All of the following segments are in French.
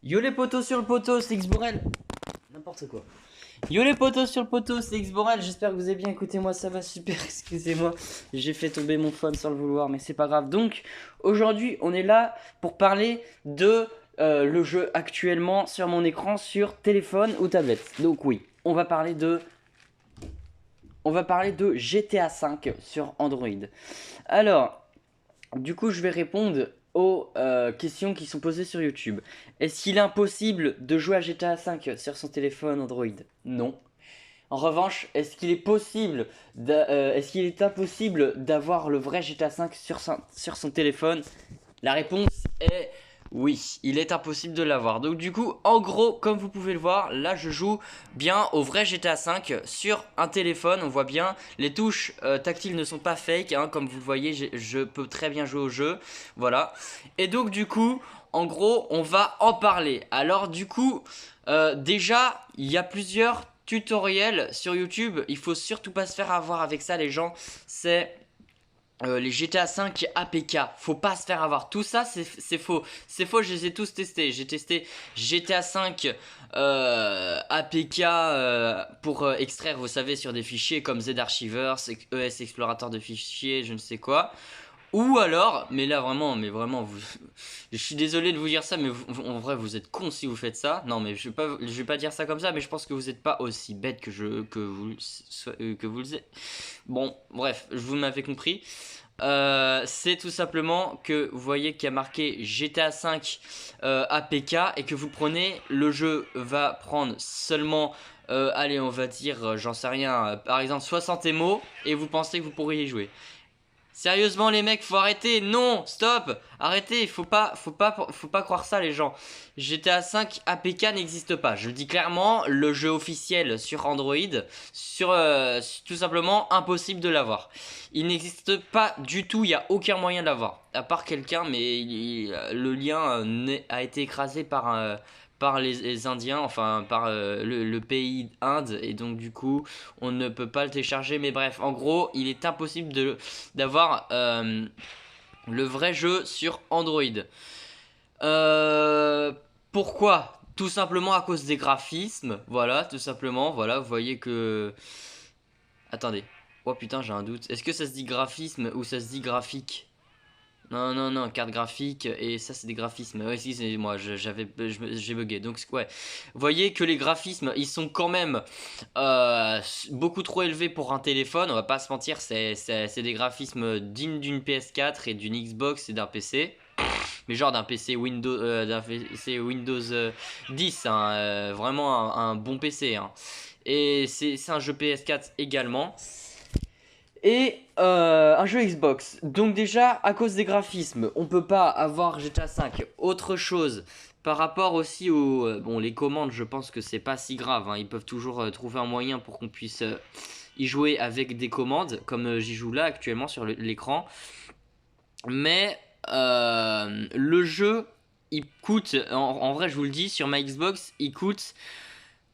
Yo les potos sur le poteau, c'est Xborel. N'importe quoi. Yo les potos sur le poteau, c'est Xborel. J'espère que vous avez bien écouté. Moi, ça va super. Excusez-moi. J'ai fait tomber mon phone sans le vouloir, mais c'est pas grave. Donc, aujourd'hui, on est là pour parler de le jeu actuellement sur mon écran sur téléphone ou tablette. Donc, oui, on va parler de GTA V sur Android. Alors, du coup, je vais répondre aux questions qui sont posées sur YouTube. Est-ce qu'il est impossible de jouer à GTA V sur son téléphone Android? Non. En revanche, est-ce qu'il est impossible d'avoir le vrai GTA V sur son téléphone? La réponse est oui, il est impossible de l'avoir. Donc du coup, en gros, comme vous pouvez le voir, là je joue bien au vrai GTA V sur un téléphone. On voit bien, les touches tactiles ne sont pas fake, hein, comme vous le voyez, je peux très bien jouer au jeu. Voilà. Et donc du coup, en gros, on va en parler. Alors du coup, déjà, il y a plusieurs tutoriels sur YouTube. Il faut surtout pas se faire avoir avec ça, les gens. C'est les GTA 5 APK, faut pas se faire avoir. Tout ça, c'est faux. C'est faux, je les ai tous testés. J'ai testé GTA 5 APK pour extraire, vous savez, sur des fichiers comme ZArchivers, ES Explorateur de fichiers, je ne sais quoi. Ou alors, mais là vraiment, je suis désolé de vous dire ça, mais en vrai vous êtes con si vous faites ça. Non mais je vais pas dire ça comme ça, mais je pense que vous n'êtes pas aussi bête que vous le êtes. Bon, bref, vous m'avez compris. C'est tout simplement que vous voyez qu'il y a marqué GTA 5 APK et que vous prenez, le jeu va prendre seulement, allez on va dire, j'en sais rien, par exemple 60 émos et vous pensez que vous pourriez y jouer. Sérieusement les mecs, faut arrêter, non, stop, arrêtez, faut pas croire ça les gens. GTA 5 APK n'existe pas, je le dis clairement, le jeu officiel sur Android, tout simplement impossible de l'avoir. Il n'existe pas du tout, il n'y a aucun moyen de l'avoir, à part quelqu'un, mais le lien a été écrasé par les Indiens, enfin par le pays Inde, et donc du coup on ne peut pas le télécharger. Mais bref, en gros, il est impossible d'avoir le vrai jeu sur Android. Euh, Pourquoi? Tout simplement à cause des graphismes. Voilà, tout simplement. Voilà, vous voyez que... Attendez. Oh putain, j'ai un doute. Est-ce que ça se dit graphisme ou ça se dit graphique? Non, non, non, carte graphique, et ça c'est des graphismes. Ouais, si, c'est moi, j'ai bugué. Donc, ouais. Vous voyez que les graphismes, ils sont quand même beaucoup trop élevés pour un téléphone. On va pas se mentir, c'est des graphismes dignes d'une PS4 et d'une Xbox et d'un PC. Mais genre d'un PC Windows 10, hein, vraiment un bon PC. Hein. Et c'est un jeu PS4 également et un jeu Xbox. Donc déjà, à cause des graphismes, on peut pas avoir GTA 5. Autre chose, par rapport aussi aux... bon, les commandes, je pense que c'est pas si grave. Hein. Ils peuvent toujours trouver un moyen pour qu'on puisse y jouer avec des commandes, comme j'y joue là actuellement sur l'écran. Mais le jeu, il coûte, en vrai je vous le dis, sur ma Xbox, il coûte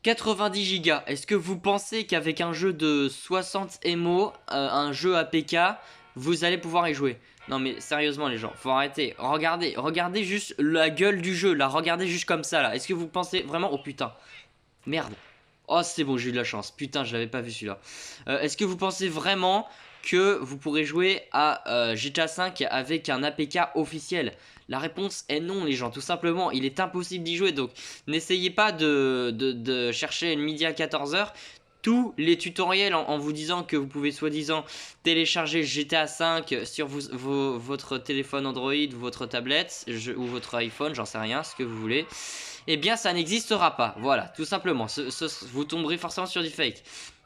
90 Go. Est-ce que vous pensez qu'avec un jeu de 60 MO, un jeu APK, vous allez pouvoir y jouer? Non mais sérieusement les gens, faut arrêter. Regardez juste la gueule du jeu, là, regardez juste comme ça là. Est-ce que vous pensez vraiment... Oh putain, merde. Oh c'est bon, j'ai eu de la chance. Putain, je l'avais pas vu celui-là. Est-ce que vous pensez vraiment que vous pourrez jouer à GTA 5 avec un APK officiel? La réponse est non les gens, tout simplement, il est impossible d'y jouer, donc n'essayez pas de chercher une midi à 14 h. Tous les tutoriels en vous disant que vous pouvez soi-disant télécharger GTA 5 sur votre téléphone Android, votre tablette ou votre iPhone, j'en sais rien, ce que vous voulez, eh bien ça n'existera pas, voilà, tout simplement, vous tomberez forcément sur du fake.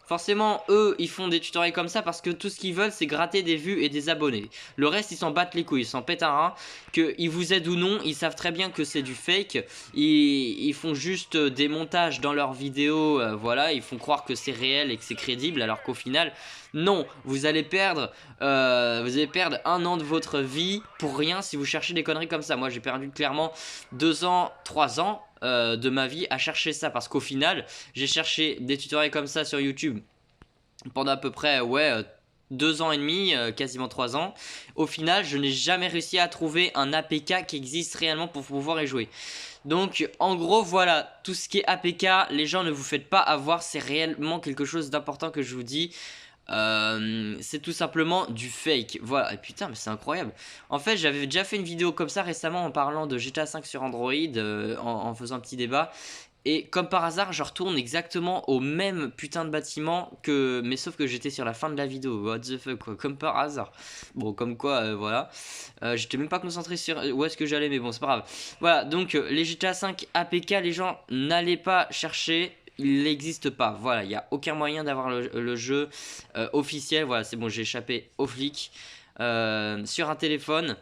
Forcément, eux, ils font des tutoriels comme ça parce que tout ce qu'ils veulent, c'est gratter des vues et des abonnés. Le reste, ils s'en battent les couilles, ils s'en pètent un rein. Qu'ils vous aident ou non, ils savent très bien que c'est du fake. Ils font juste des montages dans leurs vidéos, voilà, ils font croire que c'est réel et que c'est crédible, alors qu'au final, non, vous allez perdre 1 an de votre vie pour rien si vous cherchez des conneries comme ça. Moi, j'ai perdu clairement 2 ans, 3 ans de ma vie à chercher ça parce qu'au final j'ai cherché des tutoriels comme ça sur YouTube pendant à peu près 2 ans et demi, quasiment 3 ans. Au final je n'ai jamais réussi à trouver un APK qui existe réellement pour pouvoir y jouer. Donc en gros voilà, tout ce qui est APK, les gens ne vous faites pas avoir, c'est réellement quelque chose d'important que je vous dis. C'est tout simplement du fake. Voilà, et putain, mais c'est incroyable. En fait, j'avais déjà fait une vidéo comme ça récemment en parlant de GTA 5 sur Android, en faisant un petit débat. Et comme par hasard, je retourne exactement au même putain de bâtiment que. Mais sauf que j'étais sur la fin de la vidéo. What the fuck, quoi. Comme par hasard. Bon, comme quoi, voilà. J'étais même pas concentré sur où est-ce que j'allais, mais bon, c'est pas grave. Voilà, donc les GTA 5 APK, les gens, n'allez pas chercher. Il n'existe pas. Voilà, il n'y a aucun moyen d'avoir le jeu officiel. Voilà, c'est bon, j'ai échappé aux flics. Sur un téléphone.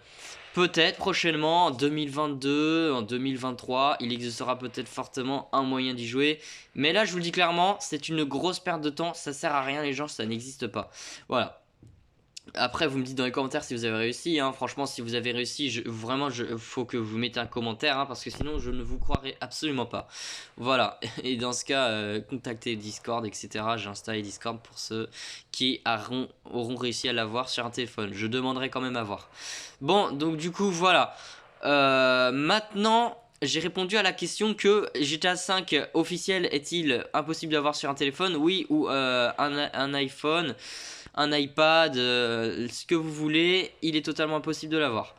Peut-être prochainement, en 2022, en 2023, il existera peut-être fortement un moyen d'y jouer. Mais là, je vous le dis clairement, c'est une grosse perte de temps. Ça sert à rien, les gens, ça n'existe pas. Voilà. Après, vous me dites dans les commentaires si vous avez réussi. Hein. Franchement, si vous avez réussi, vraiment, faut que vous mettez un commentaire. Hein, parce que sinon, je ne vous croirai absolument pas. Voilà. Et dans ce cas, contactez Discord, etc. J'ai installé Discord pour ceux qui auront réussi à l'avoir sur un téléphone. Je demanderai quand même à voir. Bon, donc du coup, voilà. Maintenant, j'ai répondu à la question que GTA 5 officiel est-il impossible d'avoir sur un téléphone? Oui, ou un iPhone, un iPad, ce que vous voulez, il est totalement impossible de l'avoir.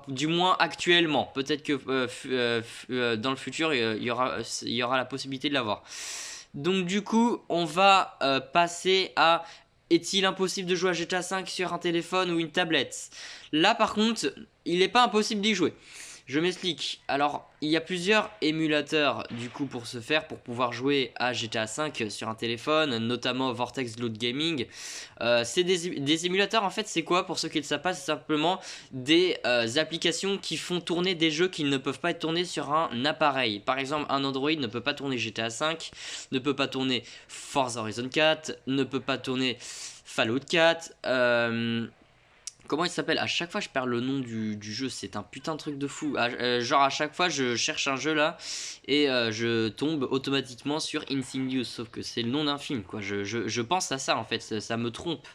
Du moins actuellement. Peut-être que dans le futur, il y aura la possibilité de l'avoir. Donc du coup, on va passer à... Est-il impossible de jouer à GTA 5 sur un téléphone ou une tablette? Là par contre, il n'est pas impossible d'y jouer. Je m'explique. Alors, il y a plusieurs émulateurs du coup pour ce faire, pour pouvoir jouer à GTA 5 sur un téléphone, notamment Vortex Load Gaming. C'est des émulateurs, en fait, c'est quoi? Pour ceux qui ne le savent pas, c'est simplement des applications qui font tourner des jeux qui ne peuvent pas être tournés sur un appareil. Par exemple, un Android ne peut pas tourner GTA 5, ne peut pas tourner Forza Horizon 4, ne peut pas tourner Fallout 4, comment il s'appelle? À chaque fois je perds le nom du jeu, c'est un putain de truc de fou. Genre à chaque fois je cherche un jeu là et je tombe automatiquement sur Insidious, sauf que c'est le nom d'un film quoi. Je pense à ça en fait, ça me trompe.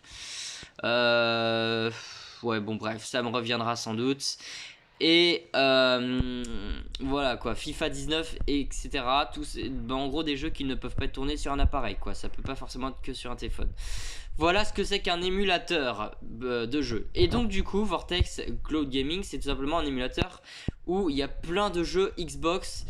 Ouais bon bref, ça me reviendra sans doute. Et voilà quoi, FIFA 19 etc. Tous, en gros des jeux qui ne peuvent pas être tournés sur un appareil quoi, ça peut pas forcément être que sur un téléphone. Voilà ce que c'est qu'un émulateur de jeu. Et donc du coup Vortex Cloud Gaming c'est tout simplement un émulateur où il y a plein de jeux Xbox,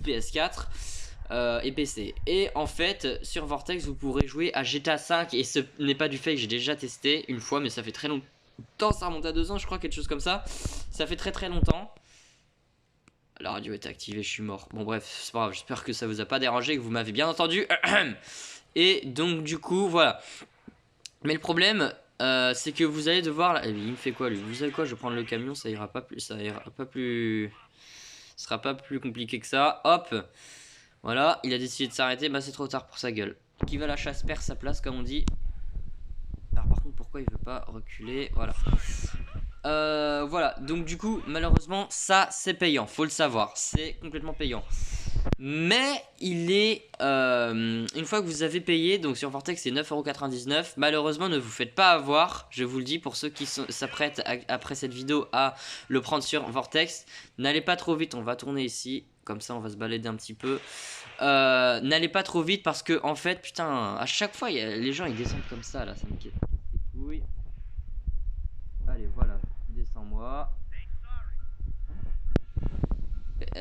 PS4 et PC. Et en fait sur Vortex vous pourrez jouer à GTA 5 et ce n'est pas du fake, j'ai déjà testé une fois mais ça fait très longtemps, ça remonte à 2 ans je crois, quelque chose comme ça. Ça fait très longtemps. La radio est activée, je suis mort. Bon bref, c'est pas grave, j'espère que ça vous a pas dérangé, que vous m'avez bien entendu. Et donc du coup voilà. Mais le problème, c'est que vous allez devoir... Il me fait quoi lui? Vous savez quoi? Je vais prendre le camion, ça ira pas plus... Ça ira pas plus... Ce sera pas plus compliqué que ça. Hop. Voilà, il a décidé de s'arrêter. Bah c'est trop tard pour sa gueule. Qui va la chasse perd sa place comme on dit. Alors par contre pourquoi il veut pas reculer? Voilà. Voilà, donc du coup malheureusement ça c'est payant, faut le savoir, c'est complètement payant. Mais il est, une fois que vous avez payé, donc sur Vortex c'est 9,99€, malheureusement ne vous faites pas avoir, je vous le dis pour ceux qui s'apprêtent après cette vidéo à le prendre sur Vortex. N'allez pas trop vite, on va tourner ici, comme ça on va se balader un petit peu. N'allez pas trop vite parce que en fait, putain, à chaque fois les gens ils descendent comme ça là, ça me casse les couilles. Allez voilà, descends-moi.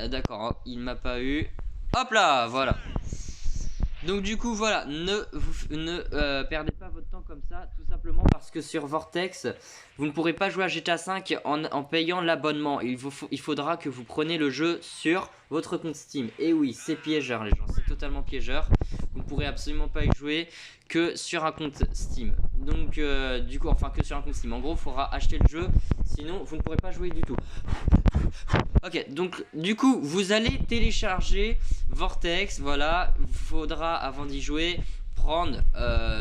D'accord, hein, il m'a pas eu. Hop là, voilà. Donc du coup voilà, ne perdez pas votre temps comme ça, tout simplement parce que sur Vortex, vous ne pourrez pas jouer à GTA 5 en payant l'abonnement. Il faudra que vous preniez le jeu sur votre compte Steam. Et oui, c'est piégeur les gens, c'est totalement piégeur. Vous ne pourrez absolument pas y jouer que sur un compte Steam. Donc du coup, enfin que sur un compte Steam. En gros, il faudra acheter le jeu, sinon vous ne pourrez pas jouer du tout. Ok, donc du coup, vous allez télécharger Vortex, voilà, faudra avant d'y jouer prendre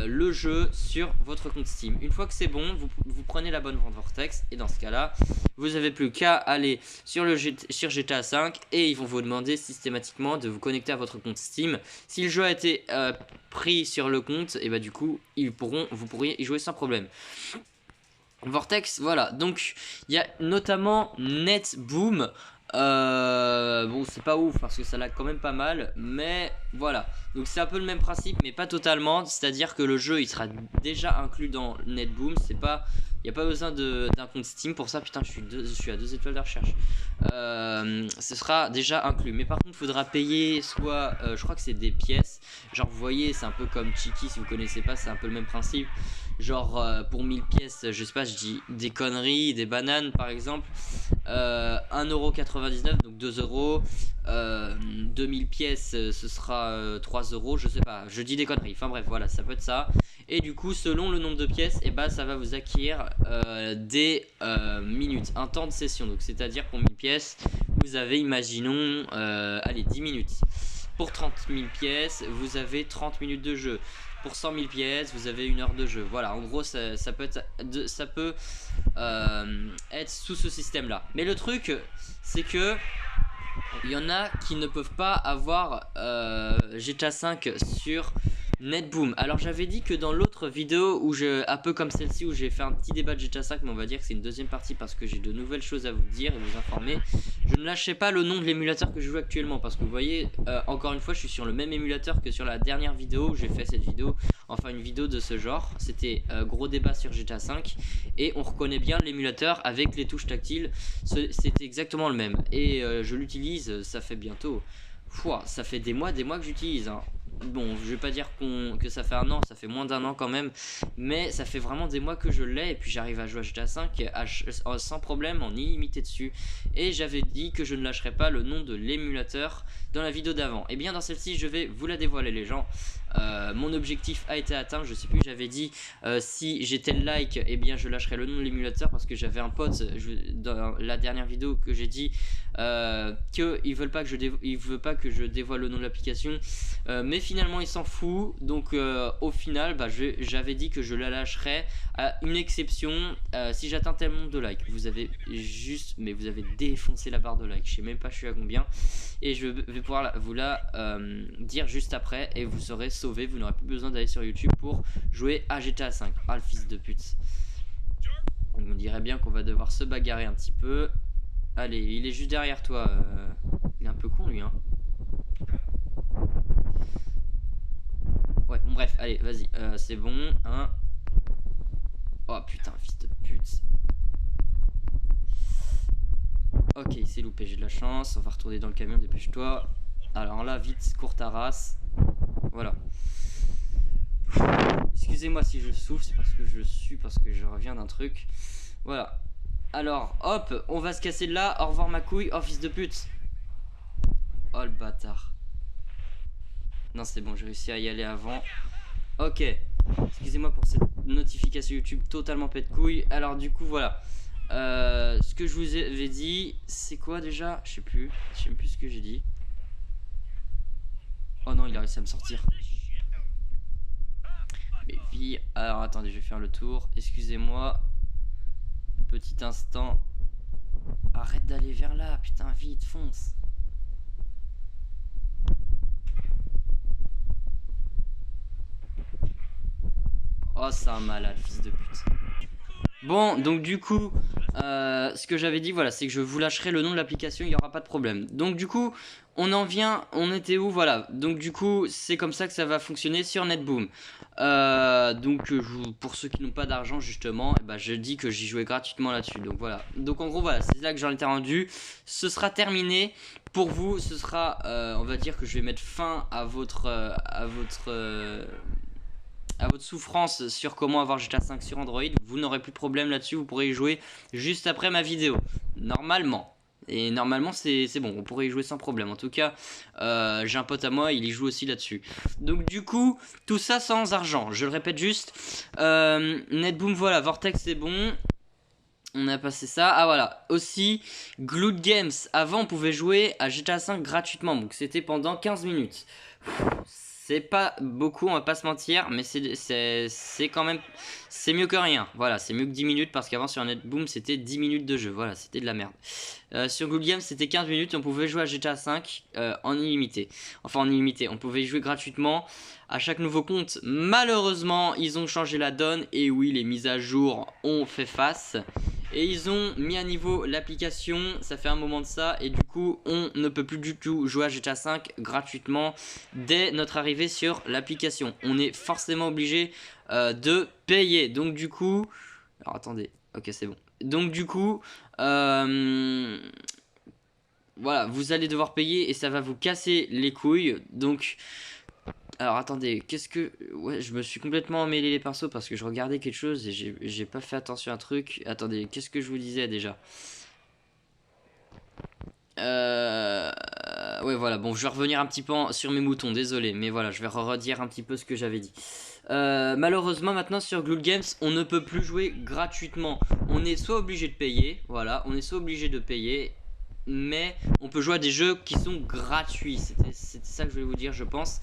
le jeu sur votre compte Steam. Une fois que c'est bon, vous prenez l'abonnement de Vortex et dans ce cas-là, vous avez plus qu'à aller sur GTA 5 et ils vont vous demander systématiquement de vous connecter à votre compte Steam. Si le jeu a été pris sur le compte, et bah du coup, vous pourriez y jouer sans problème. Vortex, voilà, donc il y a notamment NetBoom Bon, c'est pas ouf parce que ça lag quand même pas mal, mais voilà. Donc c'est un peu le même principe, mais pas totalement. C'est-à-dire que le jeu il sera déjà inclus dans NetBoom. C'est pas, il y a pas besoin d'un compte Steam pour ça. Putain, je suis à 2 étoiles de recherche. Ce sera déjà inclus, mais par contre, il faudra payer soit, je crois que c'est des pièces. Genre, vous voyez, c'est un peu comme Chiki si vous connaissez pas, c'est un peu le même principe. Genre pour 1000 pièces, je sais pas, je dis des conneries, des bananes par exemple, 1,99€, donc 2 euros, 2000 pièces, ce sera 3 euros, je sais pas, je dis des conneries, enfin bref, voilà, ça peut être ça. Et du coup, selon le nombre de pièces, et bah ça va vous acquérir des minutes, un temps de session. Donc c'est à dire pour 1000 pièces, vous avez, imaginons, allez, 10 minutes. Pour 30 000 pièces, vous avez 30 minutes de jeu. Pour 100 000 pièces, vous avez 1 heure de jeu. Voilà, en gros, ça peut être sous ce système-là. Mais le truc, c'est que il y en a qui ne peuvent pas avoir GTA 5 sur NetBoom. Alors j'avais dit que dans l'autre vidéo où un peu comme celle-ci où j'ai fait un petit débat de GTA 5, mais on va dire que c'est une deuxième partie parce que j'ai de nouvelles choses à vous dire et vous informer. Je ne lâcherai pas le nom de l'émulateur que je joue actuellement parce que vous voyez, encore une fois, je suis sur le même émulateur que sur la dernière vidéo où j'ai fait cette vidéo. Enfin, une vidéo de ce genre. C'était gros débat sur GTA 5 et on reconnaît bien l'émulateur avec les touches tactiles. C'était exactement le même et je l'utilise. Ça fait bientôt. Ça fait des mois que j'utilise. Hein. Bon, je vais pas dire que ça fait un an, ça fait moins d'un an quand même, mais ça fait vraiment des mois que je l'ai et puis j'arrive à jouer à GTA 5 sans problème en illimité dessus. Et j'avais dit que je ne lâcherais pas le nom de l'émulateur dans la vidéo d'avant. Et bien dans celle-ci, je vais vous la dévoiler les gens. Mon objectif a été atteint, je sais plus, j'avais dit si j'ai tel like, et bien je lâcherai le nom de l'émulateur parce que j'avais un pote dans la dernière vidéo que j'ai dit qu'il veut pas que je dévoile le nom de l'application, mais finalement il s'en fout. Donc au final j'avais dit que je la lâcherais à une exception si j'atteins tel nombre de likes. Vous avez défoncé la barre de likes, je sais même pas je suis à combien, et je vais pouvoir vous la dire juste après et vous serez sauvé, vous n'aurez plus besoin d'aller sur YouTube pour jouer à GTA 5. Ah le fils de pute. On me dirait bien qu'on va devoir se bagarrer un petit peu. Allez, il est juste derrière toi. Il est un peu con lui, hein. Ouais, bon bref, allez, vas-y, c'est bon, hein. Oh putain, fils de pute. Ok, c'est loupé, j'ai de la chance. On va retourner dans le camion, dépêche-toi. Alors là, vite, cours ta race. Voilà. Excusez-moi si je souffle, c'est parce que je reviens d'un truc. Voilà. Alors, hop, on va se casser de là. Au revoir ma couille. Oh, fils de pute. Oh, le bâtard. Non, c'est bon, j'ai réussi à y aller avant. Ok. Excusez-moi pour cette notification YouTube totalement pète couille. Alors, du coup, voilà. Ce que je vous avais dit, c'est quoi déjà? Je sais plus ce que j'ai dit. Oh non, il a réussi à me sortir. Mais puis, alors attendez, je vais faire le tour. Excusez-moi. Petit instant. Arrête d'aller vers là, putain, vite, fonce. Oh, c'est un malade, fils de pute. Bon, donc du coup, ce que j'avais dit, voilà, c'est que je vous lâcherai le nom de l'application, il n'y aura pas de problème. Donc du coup, on était où, voilà. Donc du coup, c'est comme ça que ça va fonctionner sur NetBoom. Donc pour ceux qui n'ont pas d'argent justement, je dis que j'y jouais gratuitement là-dessus. Donc voilà. Donc en gros voilà, c'est là que j'en étais rendu. Ce sera terminé. Pour vous, ce sera, on va dire que je vais mettre fin à votre souffrance sur comment avoir GTA 5 sur Android. Vous n'aurez plus de problème là-dessus, vous pourrez y jouer juste après ma vidéo, normalement. Et normalement c'est bon, on pourrait y jouer sans problème. En tout cas, j'ai un pote à moi, il y joue aussi là-dessus. Donc du coup, tout ça sans argent, je le répète juste. NetBoom, voilà, Vortex c'est bon. On a passé ça. Ah voilà, aussi Glued Games. Avant on pouvait jouer à GTA 5 gratuitement, donc c'était pendant 15 minutes. C'est pas beaucoup, on va pas se mentir, mais c'est quand même, c'est mieux que rien. Voilà, c'est mieux que 10 minutes parce qu'avant sur NetBoom c'était 10 minutes de jeu. Voilà, c'était de la merde. Sur Google Games c'était 15 minutes, on pouvait jouer à GTA 5 en illimité. Enfin en illimité, on pouvait y jouer gratuitement à chaque nouveau compte. Malheureusement, ils ont changé la donne et oui, les mises à jour ont fait face. Et ils ont mis à niveau l'application, ça fait un moment de ça, et du coup on ne peut plus du tout jouer à GTA 5 gratuitement dès notre arrivée sur l'application. On est forcément obligé de payer. Donc du coup, alors attendez, ok c'est bon. Donc du coup, voilà, vous allez devoir payer et ça va vous casser les couilles. Donc, alors attendez, qu'est-ce que... Ouais, je me suis complètement emmêlé les pinceaux parce que je regardais quelque chose et j'ai pas fait attention à un truc. Attendez, qu'est-ce que je vous disais déjà? Ouais voilà, bon je vais revenir un petit peu sur mes moutons, désolé. Mais voilà, je vais redire un petit peu ce que j'avais dit. Malheureusement maintenant sur Glued Games on ne peut plus jouer gratuitement. On est soit obligé de payer, voilà, on est soit obligé de payer, mais on peut jouer à des jeux qui sont gratuits. C'était ça que je voulais vous dire, je pense.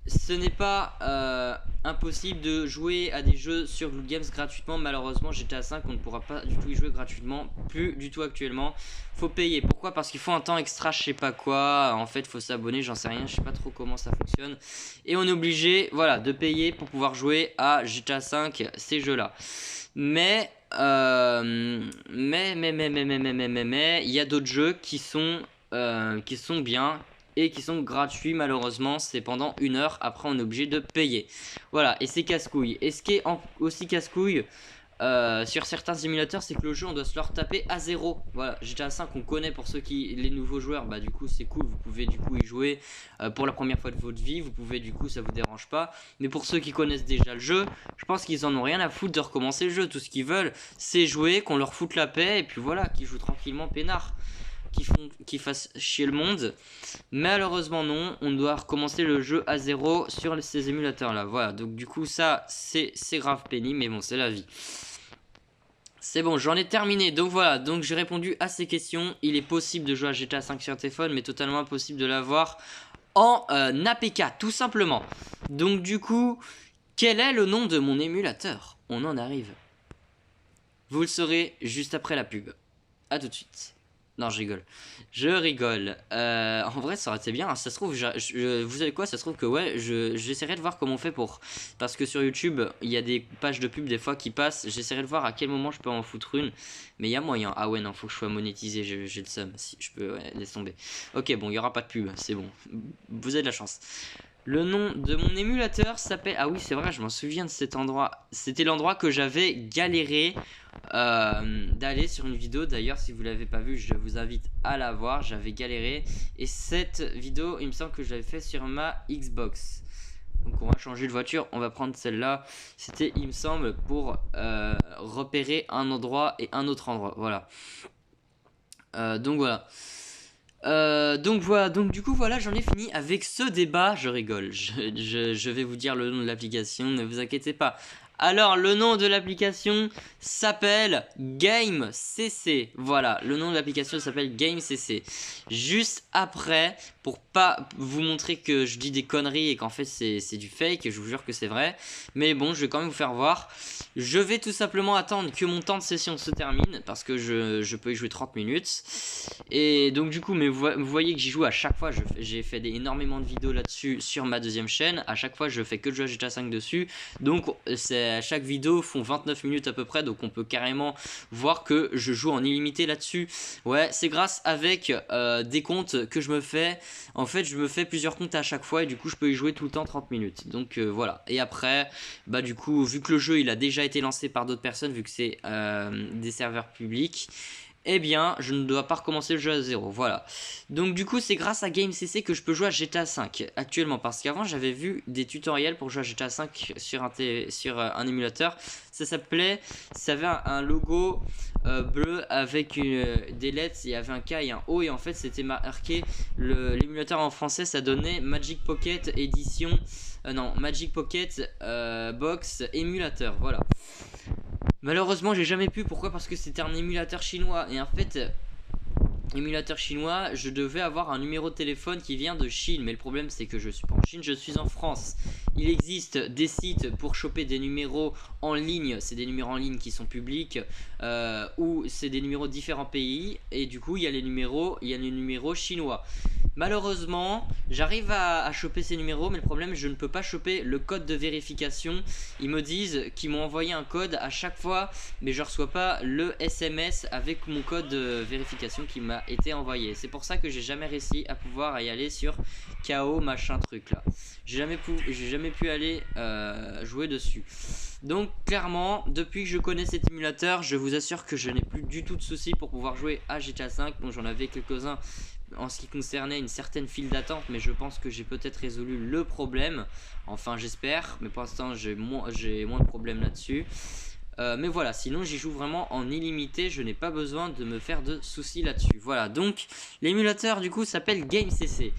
Ce n'est pas impossible de jouer à des jeux sur Glued Games gratuitement. Malheureusement GTA 5 on ne pourra pas du tout y jouer gratuitement, plus du tout actuellement. Faut payer, pourquoi? Parce qu'il faut un temps extra, je sais pas quoi. En fait faut s'abonner, j'en sais rien, je sais pas trop comment ça fonctionne. Et on est obligé, voilà, de payer pour pouvoir jouer à GTA 5, ces jeux là. Mais il y a d'autres jeux qui sont bien et qui sont gratuits. Malheureusement c'est pendant 1 heure, après on est obligé de payer. Voilà, et c'est casse-couille. Et ce qui est aussi casse-couille sur certains simulateurs, c'est que le jeu on doit se le retaper à 0. Voilà, GTA 5 on connaît pour ceux qui, les nouveaux joueurs, bah du coup c'est cool, vous pouvez du coup y jouer pour la première fois de votre vie, vous pouvez du coup, ça vous dérange pas. Mais pour ceux qui connaissent déjà le jeu, je pense qu'ils en ont rien à foutre de recommencer le jeu. Tout ce qu'ils veulent c'est jouer, qu'on leur foute la paix et puis voilà, qu'ils jouent tranquillement peinard, qui fassent chier le monde. Malheureusement non, on doit recommencer le jeu à 0 sur ces émulateurs là. Voilà, donc du coup ça c'est grave pénible, mais bon c'est la vie. C'est bon, j'en ai terminé. Donc voilà, donc j'ai répondu à ces questions. Il est possible de jouer à GTA 5 sur téléphone, mais totalement impossible de l'avoir en APK, tout simplement. Donc du coup, quel est le nom de mon émulateur? On en arrive. Vous le saurez juste après la pub. A tout de suite. Non, je rigole. Je rigole. En vrai, ça aurait été bien. Ça se trouve, vous savez quoi? Ça se trouve que ouais, j'essaierai de voir comment on fait pour. Parce que sur YouTube, il y a des pages de pub des fois qui passent. J'essaierai de voir à quel moment je peux en foutre une. Mais il y a moyen. Ah ouais, non, faut que je sois monétisé. J'ai le seum. Si je peux, ouais, laisse tomber. Ok, bon, il n'y aura pas de pub. C'est bon. Vous avez de la chance. Le nom de mon émulateur s'appelle... Ah oui, c'est vrai, je m'en souviens de cet endroit. C'était l'endroit que j'avais galéré d'aller sur une vidéo. D'ailleurs, si vous l'avez pas vu, je vous invite à la voir. J'avais galéré. Et cette vidéo, il me semble que je l'avais fait sur ma Xbox. Donc on va changer de voiture. On va prendre celle-là. C'était, il me semble, pour repérer un endroit et un autre endroit. Voilà. Donc voilà. Donc du coup voilà, j'en ai fini avec ce débat. Je rigole, je vais vous dire le nom de l'application, ne vous inquiétez pas. Alors le nom de l'application s'appelle GameCC. Voilà, le nom de l'application s'appelle GameCC. Juste après, pour pas vous montrer que je dis des conneries et qu'en fait c'est du fake, je vous jure que c'est vrai. Mais bon, je vais quand même vous faire voir. Je vais tout simplement attendre que mon temps de session se termine, parce que je peux y jouer 30 minutes. Et donc du coup, mais vous voyez que j'y joue à chaque fois. J'ai fait énormément de vidéos là-dessus sur ma deuxième chaîne. À chaque fois je fais que de jouer à GTA 5 dessus. Donc chaque vidéo font 29 minutes à peu près. Donc on peut carrément voir que je joue en illimité là-dessus. Ouais, c'est grâce avec des comptes que je me fais. En fait je me fais plusieurs comptes à chaque fois, et du coup je peux y jouer tout le temps 30 minutes. Donc voilà. Et après, bah du coup, vu que le jeu il a déjà été lancé par d'autres personnes, vu que c'est des serveurs publics, eh bien je ne dois pas recommencer le jeu à 0. Voilà. Donc du coup c'est grâce à GameCC que je peux jouer à GTA 5 actuellement, parce qu'avant j'avais vu des tutoriels pour jouer à GTA 5 sur un émulateur. Ça avait un logo bleu avec des lettres, il y avait un K et un O, et en fait c'était marqué l'émulateur en français. Ça donnait Magic Pocket édition non, Magic Pocket Box émulateur. Voilà. Malheureusement j'ai jamais pu. Pourquoi? Parce que c'était un émulateur chinois, et en fait émulateur chinois, je devais avoir un numéro de téléphone qui vient de Chine, mais le problème c'est que je suis pas en Chine, je suis en France. Il existe des sites pour choper des numéros en ligne, c'est des numéros en ligne qui sont publics, ou c'est des numéros de différents pays, et du coup il y a les numéros chinois. Malheureusement, j'arrive à choper ces numéros, mais le problème, je ne peux pas choper le code de vérification. Ils me disent qu'ils m'ont envoyé un code à chaque fois, mais je reçois pas le SMS avec mon code de vérification qui m'a été envoyé. C'est pour ça que j'ai jamais réussi à pouvoir y aller sur KO machin truc là. J'ai jamais pu aller jouer dessus. Donc clairement, depuis que je connais cet émulateur, je vous assure que je n'ai plus du tout de soucis pour pouvoir jouer à GTA 5. Donc j'en avais quelques-uns en ce qui concernait une certaine file d'attente, mais je pense que j'ai peut-être résolu le problème. Enfin j'espère, mais pour l'instant j'ai moins de problèmes là-dessus. Mais voilà, sinon j'y joue vraiment en illimité, je n'ai pas besoin de me faire de soucis là-dessus. Voilà, donc l'émulateur du coup s'appelle GameCC.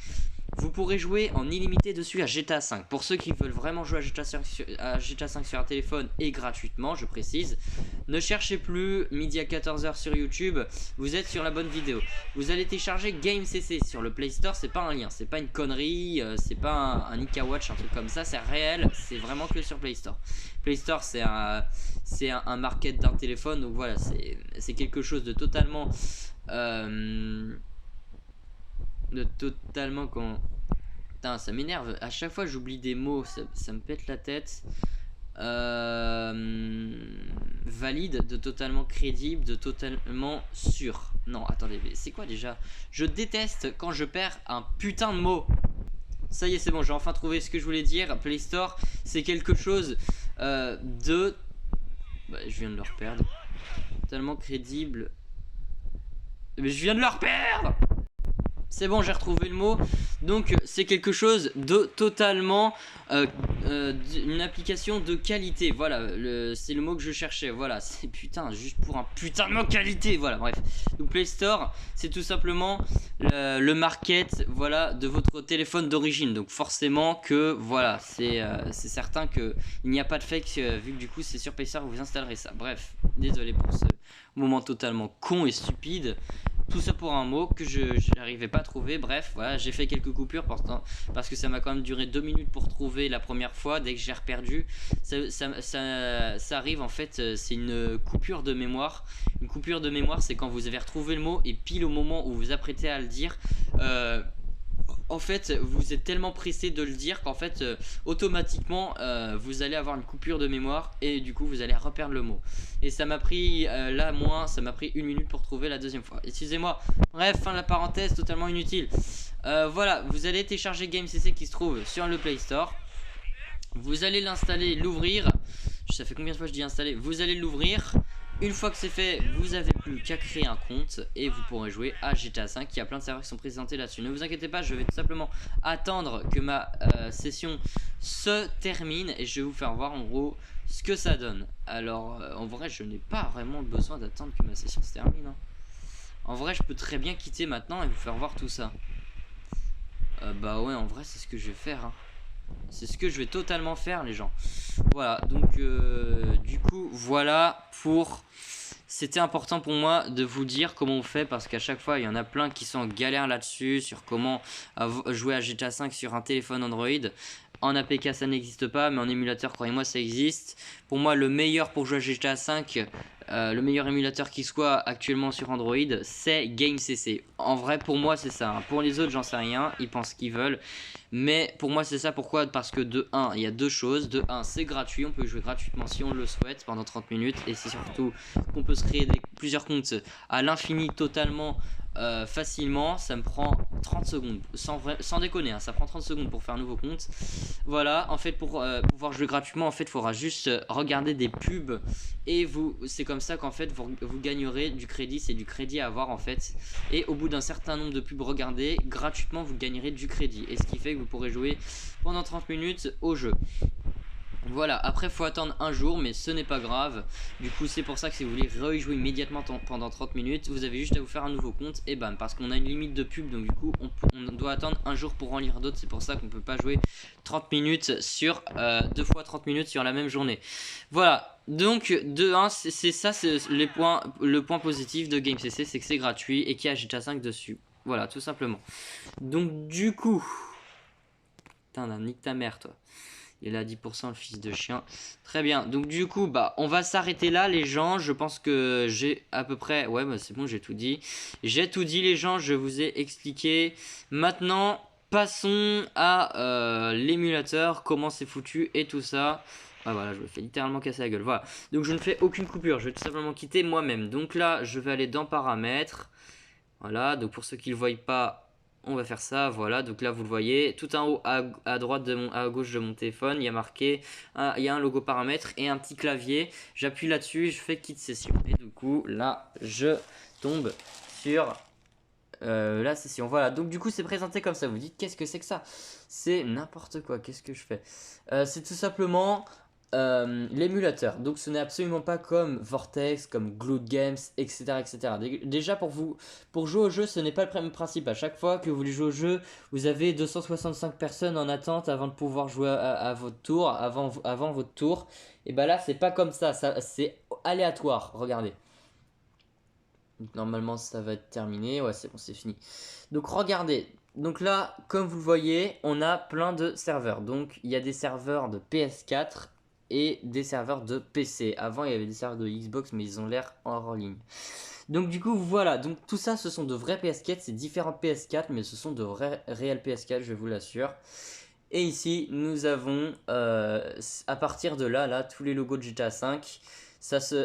Vous pourrez jouer en illimité dessus à GTA 5. Pour ceux qui veulent vraiment jouer à GTA 5 sur un téléphone et gratuitement, je précise, ne cherchez plus midi à 14 h sur YouTube, vous êtes sur la bonne vidéo. Vous allez télécharger GameCC sur le Play Store, c'est pas un lien, c'est pas une connerie, c'est pas un Ika Watch, un truc comme ça, c'est réel, c'est vraiment que sur Play Store. Play Store c'est un market d'un téléphone, donc voilà, c'est quelque chose de totalement quand... Putain, ça m'énerve. À chaque fois, j'oublie des mots. Ça me pète la tête. Valide, de totalement crédible, de totalement sûr. Non, attendez, mais c'est quoi déjà? Je déteste quand je perds un putain de mot. Ça y est, c'est bon, j'ai enfin trouvé ce que je voulais dire. Play Store, c'est quelque chose de... Bah, je viens de le reperdre. Totalement crédible. Mais je viens de le reperdre! C'est bon, j'ai retrouvé le mot. Donc c'est quelque chose de totalement une application de qualité. Voilà, c'est le mot que je cherchais. Voilà, c'est putain, juste pour un putain de mot qualité. Voilà, bref. Donc Play Store, c'est tout simplement le market, voilà, de votre téléphone d'origine. Donc forcément que voilà, c'est certain que il n'y a pas de fake vu que du coup c'est sur Play Store, vous installerez ça. Bref, désolé pour ce moment totalement con et stupide. Tout ça pour un mot que je n'arrivais pas à trouver. Bref, voilà, j'ai fait quelques coupures parce que ça m'a quand même duré 2 minutes pour trouver la première fois. Dès que j'ai reperdu, ça arrive en fait, c'est une coupure de mémoire. Une coupure de mémoire, c'est quand vous avez retrouvé le mot et pile au moment où vous vous apprêtez à le dire, en fait vous êtes tellement pressé de le dire qu'en fait automatiquement vous allez avoir une coupure de mémoire et du coup vous allez reperdre le mot. Et ça m'a pris ça m'a pris 1 minute pour trouver la deuxième fois. Excusez-moi. Bref, fin de la parenthèse totalement inutile. Voilà, vous allez télécharger GameCC qui se trouve sur le Play Store. Vous allez l'installer, l'ouvrir. Ça fait combien de fois je dis installer? Vous allez l'ouvrir. Une fois que c'est fait, vous avez plus qu'à créer un compte et vous pourrez jouer à GTA 5. Il y a plein de serveurs qui sont présentés là-dessus. Ne vous inquiétez pas, je vais tout simplement attendre que ma session se termine et je vais vous faire voir en gros ce que ça donne. Alors en vrai, je n'ai pas vraiment besoin d'attendre que ma session se termine, hein. En vrai, je peux très bien quitter maintenant et vous faire voir tout ça. Bah ouais, en vrai, c'est ce que je vais faire, hein. C'est ce que je vais totalement faire, les gens. Voilà, donc du coup, voilà pour... C'était important pour moi de vous dire comment on fait parce qu'à chaque fois, il y en a plein qui sont en galère là-dessus sur comment jouer à GTA 5 sur un téléphone Android. En APK, ça n'existe pas, mais en émulateur, croyez-moi, ça existe. Pour moi, le meilleur pour jouer à GTA 5, le meilleur émulateur qui soit actuellement sur Android, c'est GameCC. En vrai, pour moi, c'est ça, hein. Pour les autres, j'en sais rien, ils pensent qu'ils veulent. Mais pour moi, c'est ça. Pourquoi? Parce que de 1, il y a deux choses. De 1, c'est gratuit, on peut jouer gratuitement si on le souhaite pendant 30 minutes. Et c'est surtout qu'on peut se créer plusieurs comptes à l'infini totalement facilement. Ça me prend 30 secondes, sans déconner, hein, ça prend 30 secondes pour faire un nouveau compte. Voilà, en fait, pour pouvoir jouer gratuitement, en fait, il faudra juste regarder des pubs. Et c'est comme ça qu'en fait, vous gagnerez du crédit. C'est du crédit à avoir en fait. Et au bout d'un certain nombre de pubs regardées, gratuitement, vous gagnerez du crédit. Et ce qui fait que vous pourrez jouer pendant 30 minutes au jeu. Voilà, après faut attendre un jour, mais ce n'est pas grave. Du coup c'est pour ça que si vous voulez rejouer immédiatement pendant 30 minutes, vous avez juste à vous faire un nouveau compte et bam, parce qu'on a une limite de pub, donc du coup on doit attendre un jour pour en lire d'autres. C'est pour ça qu'on peut pas jouer 30 minutes sur 2 fois 30 minutes sur la même journée. Voilà, donc de 1 c'est ça, c'est le point positif de GameCC, c'est que c'est gratuit et qu'il y a GTA 5 dessus. Voilà, tout simplement. Donc du coup, putain, nique ta mère toi. Il est à 10% le fils de chien. Très bien. Donc du coup, bah, on va s'arrêter là les gens. Je pense que j'ai à peu près... Ouais, bah, c'est bon, j'ai tout dit. J'ai tout dit les gens, je vous ai expliqué. Maintenant, passons à l'émulateur, comment c'est foutu et tout ça. Ah voilà, je me fais littéralement casser la gueule. Voilà. Donc je ne fais aucune coupure, je vais tout simplement quitter moi-même. Donc là, je vais aller dans paramètres. Voilà, donc pour ceux qui ne le voient pas, on va faire ça. Voilà, donc là vous le voyez, tout en haut à droite à gauche de mon téléphone, il y a marqué, il y a un logo paramètres et un petit clavier. J'appuie là-dessus, je fais quitte session. Et du coup, là, je tombe sur la session. Voilà, donc du coup c'est présenté comme ça. Vous dites qu'est-ce que c'est que ça? C'est n'importe quoi, qu'est-ce que je fais? C'est tout simplement l'émulateur. Donc ce n'est absolument pas comme Vortex, comme Glood Games, etc. etc. Déjà pour jouer au jeu, ce n'est pas le même principe. À chaque fois que vous voulez jouer au jeu, vous avez 265 personnes en attente avant de pouvoir jouer à votre tour, avant votre tour. Et bah là c'est pas comme ça c'est aléatoire, regardez. Donc normalement ça va être terminé, ouais c'est bon c'est fini. Donc regardez, donc là comme vous le voyez on a plein de serveurs. Donc il y a des serveurs de PS4 et des serveurs de PC. Avant il y avait des serveurs de Xbox mais ils ont l'air hors ligne. Donc du coup voilà, donc tout ça ce sont de vrais PS4, c'est différents PS4 mais ce sont de réels PS4 je vous l'assure. Et ici nous avons à partir de là tous les logos de GTA 5.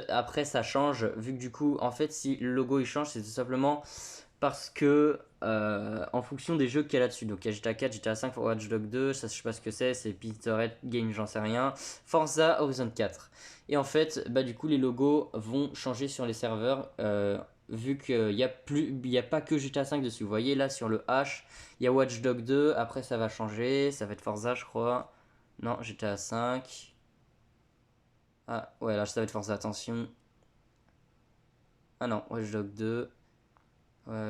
Après ça change vu que du coup en fait si le logo il change c'est tout simplement parce que en fonction des jeux qu'il y a là-dessus. Donc il y a GTA 4, GTA 5, Watch Dogs 2, ça je sais pas ce que c'est Pixelhead Game, j'en sais rien. Forza Horizon 4. Et en fait, bah du coup les logos vont changer sur les serveurs vu qu'il y a pas que GTA 5 dessus. Vous voyez là sur le H, il y a Watch Dogs 2, après ça va changer, ça va être Forza je crois. Non, GTA 5. Ah ouais, là ça va être Forza, attention. Ah non, Watch Dogs 2.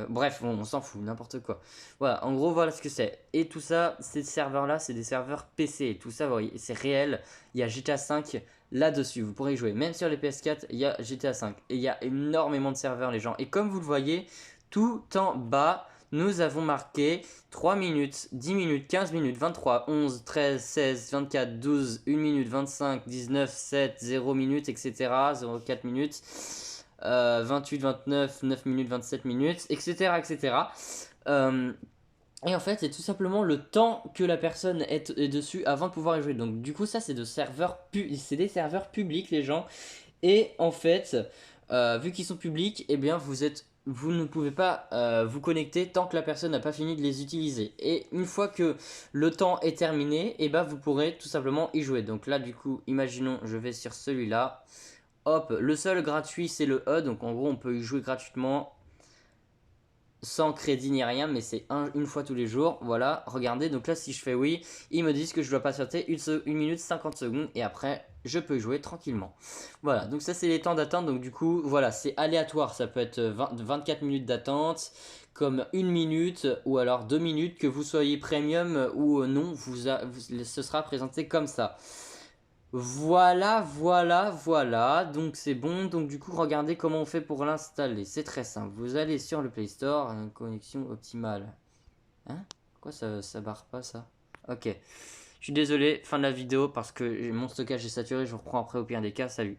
Bref, bon, on s'en fout, n'importe quoi. Voilà, en gros, voilà ce que c'est. Et tout ça, ces serveurs-là, c'est des serveurs PC. Et tout ça, vous voyez, c'est réel. Il y a GTA 5 là-dessus. Vous pourrez y jouer. Même sur les PS4, il y a GTA 5. Et il y a énormément de serveurs, les gens. Et comme vous le voyez, tout en bas, nous avons marqué 3 minutes, 10 minutes, 15 minutes, 23, 11, 13, 16, 24, 12, 1 minute, 25, 19, 7, 0 minutes, etc. 0,4 minutes. 28, 29, 9 minutes, 27 minutes, etc. etc. Et en fait, c'est tout simplement le temps que la personne est dessus avant de pouvoir y jouer. Donc, du coup, ça, c'est des serveurs publics, les gens. Et en fait, vu qu'ils sont publics, eh bien, vous ne pouvez pas vous connecter tant que la personne n'a pas fini de les utiliser. Et une fois que le temps est terminé, eh ben, vous pourrez tout simplement y jouer. Donc là, du coup, imaginons, je vais sur celui-là. Hop, le seul gratuit c'est le E, donc en gros on peut y jouer gratuitement sans crédit ni rien, mais c'est une fois tous les jours. Voilà, regardez, donc là si je fais oui, ils me disent que je dois patienter 1 minute 50 secondes et après je peux y jouer tranquillement. Voilà, donc ça c'est les temps d'attente, donc du coup voilà, c'est aléatoire, ça peut être 24 minutes d'attente, comme 1 minute ou alors 2 minutes, que vous soyez premium ou non, ce sera présenté comme ça. Voilà, voilà, voilà, donc c'est bon. Donc du coup, regardez comment on fait pour l'installer. C'est très simple. Vous allez sur le Play Store, connexion optimale. Hein? Pourquoi ça barre pas ça? Ok. Je suis désolé, fin de la vidéo parce que mon stockage est saturé. Je vous reprends après au pire des cas. Salut.